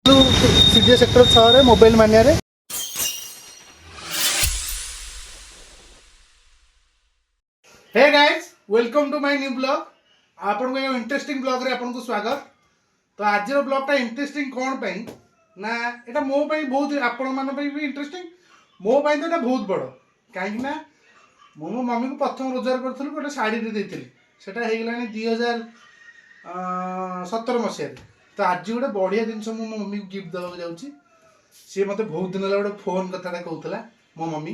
CDA sector 6 रे mobile mania रे hey guys welcome to my new blog आपन को इंटरेस्टिंग ब्लॉग रे आपन को स्वागत। तो आज रो ब्लॉग टा इंटरेस्टिंग कोन पई ना एटा मो पई बहुत आपन मान पई भी इंटरेस्टिंग मो पई तो एटा बहुत बड़ काहे ना मो मम्मी को प्रथम रोजगार करथलु गोटे साड़ी रे देथिली सेटा हे गेलानी 2017 मसिया तो आज गोटे बढ़िया जिनस मो मम्मी को गिफ्ट देवा जाउची सी मत बहुत दिन गोटे फोन कथा कहूला मो मम्मी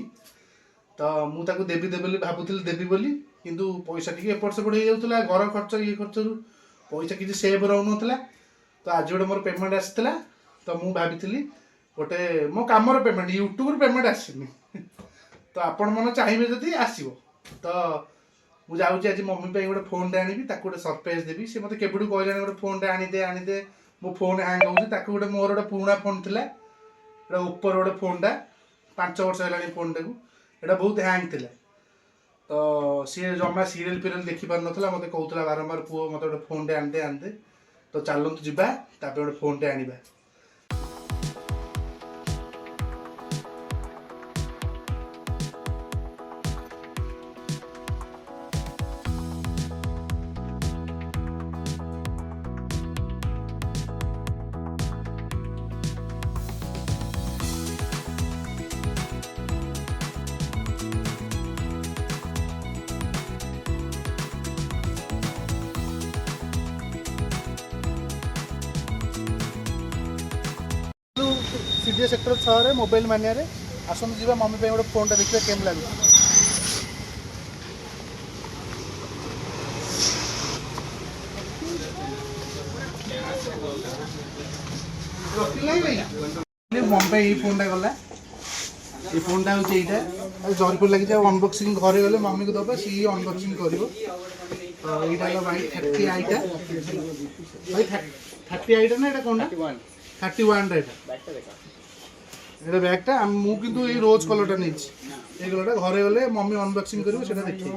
तो मुझे देवी देवी भावुली देवी बोली किंतु पैसा टी एपट सेपट हो जाऊला घर खर्च ये खर्च पैसा किसी सेव रोन तो आज गोटे मोर पेमेंट आसाला तो मुझे भाभी गोटे मो कमर पेमेंट यूट्यूब पेमेंट आसनी तो आपण मन चाहिए जदि आसो तो मुझे जाऊँगी आज मम्मी पे गोटे फोन टे आनी गोटे सरप्राइज देवी सी मत केबू कहला गोटे फोन टे आनीदे मो फोन हैंग हो मोर गोटे पुराना फोन था ऊपर गोटे फोन टा 5 वर्ष है फोन टाक एटा बहुत हैंग थिला तो सी जमा सीरियल फीरियल देखी पार नथला मते कहउतला बारंबार पुओ मते गोटे फोन टे आनते तो चलंतु जिबा तापे गोटे फोन टे आनिबा। सीडीए सेक्टर 6 रे मोबाइल मानिया रे आसनु जीवा मम्मी पे गोटे फोन टा देखिए केम लागु मम्मी पे ये फोन टा गला ये फोन टा होचे एटा जयपुर लगी जा अनबॉक्सिंग घरे गले मम्मी को दबा सी अनबॉक्सिंग करिवो तो एटा ला भाई 30 आईटा भाई 30 आईटा ना एटा कोनटा 31 रे एटा बैगटा मु किंतु ए रोज कलरटा नेछि ए कलरटा घरे गले मम्मी अनबॉक्सिंग करिवो सेटा देखि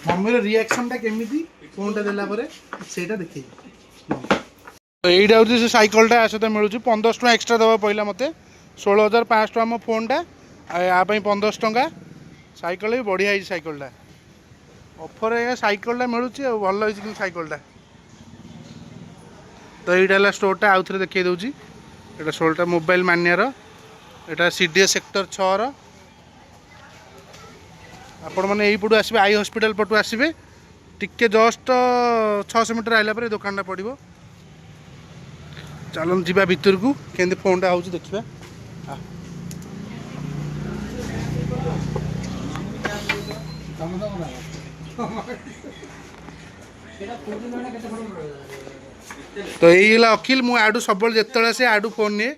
मम्मी रो रिएक्शन टा केमिति फोनटा देला परे सेटा देखि तो एटा होची से साइकलटा आसते मिलुची 15 टका एक्स्ट्रा दवा पहिला मते 16500 टका मो फोनटा आ पई 15 टका साइकल भी बढ़िया है साइकलटा ऑफर है साइकलटा मिलुची भल होई कि साइकलटा तो यहाँ स्टोरटा आउ थे देखिए दूसरी एटा स्टोरटा मोबाइल मानिया एटा सीडीए सेक्टर 6 आपण मैंने यहीपटू आसबे आई हॉस्पिटल पटू आसबे टिके जस्ट 600 मीटर आइला पर दुकानटा पड़ो चलन जीवा भितर को केंदी फोनटा हो देखा तो यही अखिल मु आडू सब जिते आसे आडू फोन निए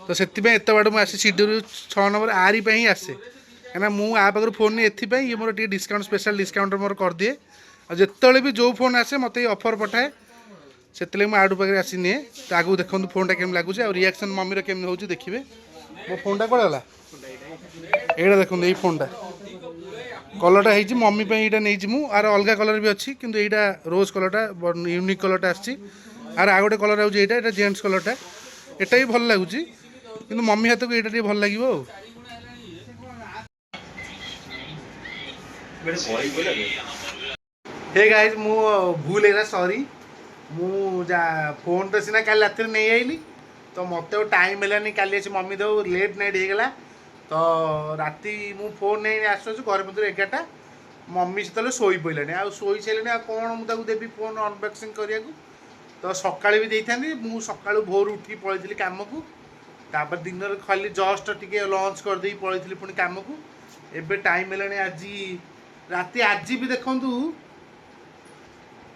तो से एत बाड़ मुझे सीडी 6 नंबर आरी ही आसे कहीं मुझे आ पाखर फोन नहीं एथपाई ये more tea discount special discount मोर कर दिए और जिते भी जो फोन आसे मत ऑफर पठाए से मुझे आडू पाखे आसी निए तो आगू देखो फोनटा केम लगुच और रिएक्शन मम्मी केम हो देखिए मो फोनटा कौन गला यहाँ देखो ये फोनटा कलरटा है मम्मी पे यहाँ नहीं मु आर अलग कलर भी अच्छी किंतु यहाँ रोज कलरटा यूनिक कलरटा आसी आर आ गोटे कलर आउट यहाँ जेंट्स कलरटा एटा भी भल लगुच कि मम्मी हाथ को यहाँ भल लगे हे गाइस मु भूल है सॉरी मु जा फोन तो सीना काल रात नहीं आईली तो मत टाइम है काली मम्मी दो लेट नाइट हो गला तो राति मु फोन नहीं आस घर मध्य 11टा मम्मी से शोई पड़े आ शोई सारे कौन मुझे देवी फोन अनबॉक्सिंग करने तो सका भी देती मुझे सका भोर उठी पलि कम को तापर दिन खाली जस्ट टे लंच करदे पलि पुणी कम को एबे टाइम है आज राति आज भी देखु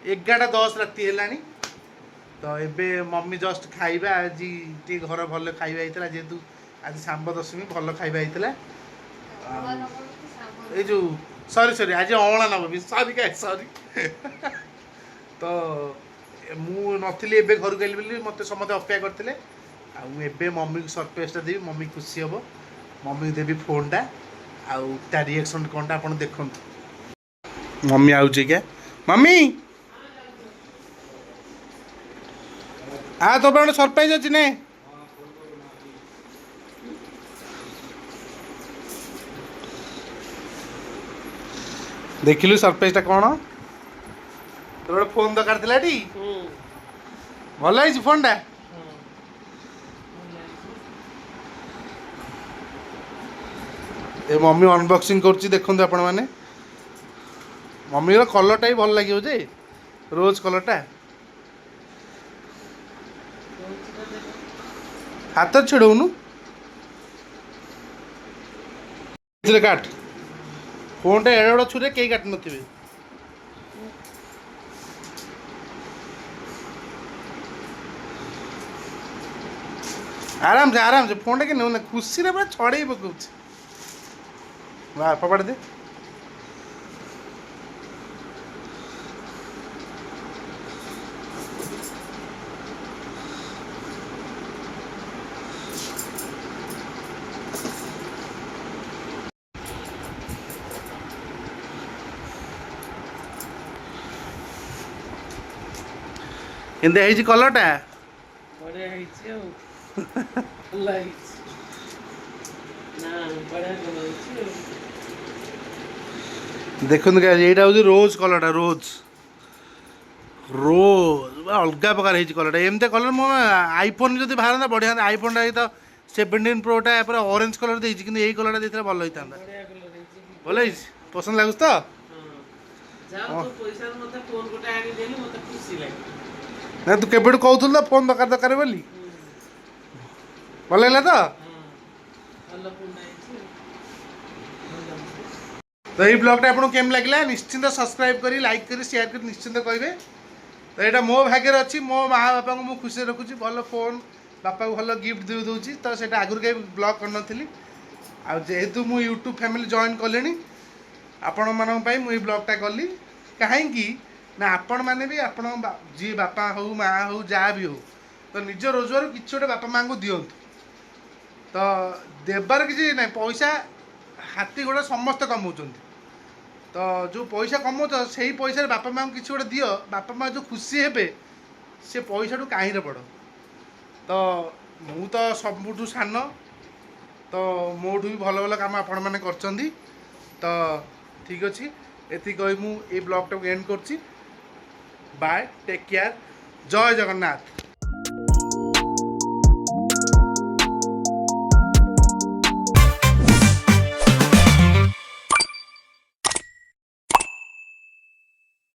11:10 राति है तो एबे मम्मी जस्ट खाइबा आज टे घर भल खाइबा होता जेहेतु आज सांब दशमी भल खाइबा होता ये जो सॉरी सॉरी आज अँला नवमी सॉरी क्या सॉरी तो मु नथी एबे घर गली बोली मत समस्त अपेक्षा करते आबे मम्मी को सरप्राइजटा देवी मम्मी खुशी हम मम्मी देवी फोनटा आउ ता रिएक्शन कौनटा आप देखु मम्मी आउची क्या मम्मी आ तो गोटे सरप्राइज अच्छी ने देखिलु सरप्राइजटा कौन तो गोटे फोन दरकार थिला टी भल है फोनटा ए मम्मी अनबॉक्सिंग करछि देखंतु आपण माने मम्मी रो कलरटा ही भल लागियो जे रोज कलरटा हाथ छिड़ौनु काट फोनटा एड़े बड़ा छुरे कई काट नथिबे आराम से फोन के ना खुशी रे छड़े पकाउछ वाह पकड़ दे एंदे है कलरटा बढ़िया है लाइट ना बढ़िया कलर देखो यहाँ हूँ रोज कलरटा रोज रोज अलग प्रकार है कलरटा एमती कलर मो आईफोन जब बाहर बढ़िया आईफोन तो 17 प्रोटा पूरा ऑरेंज कलर देती कि यही कलरटा देता भल होता भल पसंद लगुच तो ना तू केबे कहूल तो फोन दरकार दरकार बोली भल लगा तो ये ब्लॉगटा आपको केम लगे निश्चिंत सब्सक्राइब करी लाइक करी शेयर करी निश्चिंत कहे तो यहाँ मो भाग्य अच्छी मो माँ बापा को मुझे खुशी रखुची भल फोन बापा को भल गिफ्ट दे दूसरी तो से आगुरी कहीं ब्लॉग कर जेहेतु मु यूट्यूब फैमिली जॉइन कले आपण मानी मुझे ब्लॉगटा कली कहीं ना आपण मैंने भी आप जी बापा हो माँ हो जहाँ भी हो तो निज रोजगार किसी गोटे बापा माँ को दिंतु तो देवार किसी ना पैसा हाथी गोड़ा समस्त कमाऊँ तो जो पैसा कमाऊँ से पैसा बापा माँ को किसी गोटे दियो बापा माँ जो खुशी हे से पैसा कहीं पड़ तो मु तो सबुठू सान तो मोठू भी भल भल कम आपण मैंने कर तो ठीक अच्छे ये कही मुझे ब्लॉग टाक एंड कर बाय टेक केयर जय जगन्नाथ।